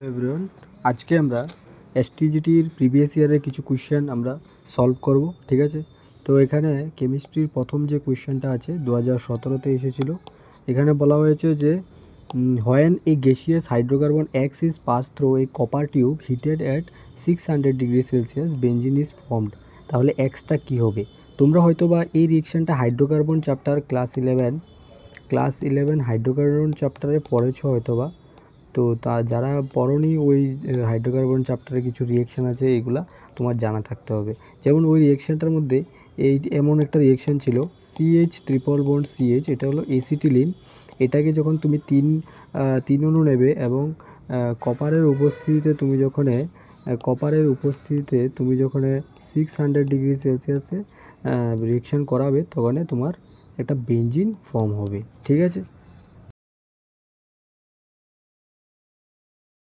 Everyone, আজকে আমরা এসটিজিটির previous ইয়ারের কিছু কোয়েশ্চেন আমরা সলভ করব। ঠিক আছে, তো এখানে কেমিস্ট্রির প্রথম যে কোয়েশ্চেনটা আছে 2017-তে এসেছিল। এখানে বলা হয়েছে যে when a gaseous hydrocarbon X is pass through a copper tube heated at 600°C benzene is formed. তাহলে এক্সটা কী হবে? তোমরা হয়তো বা এই রিয়েকশানটা hydrocarbon chapter class eleven hydrocarbon চ্যাপ্টারে পড়েছো হয়তো বা। তো যারা পড়োনি ওই হাইড্রোকার্বন চ্যাপ্টারে কিছু রিয়েকশান আছে, এগুলা তোমার জানা থাকতে হবে। যেমন ওই রিয়েকশানটার মধ্যে এমন একটা রিয়েকশান ছিল CH ট্রিপল বন্ড CH, এটা হলো এসিটিলিন। এটাকে যখন তুমি তিন অণু নেবে এবং কপারের উপস্থিতিতে তুমি যখন 600°C রিয়েকশান করাবে, তখন তোমার একটা বেঞ্জিন ফর্ম হবে। ঠিক আছে।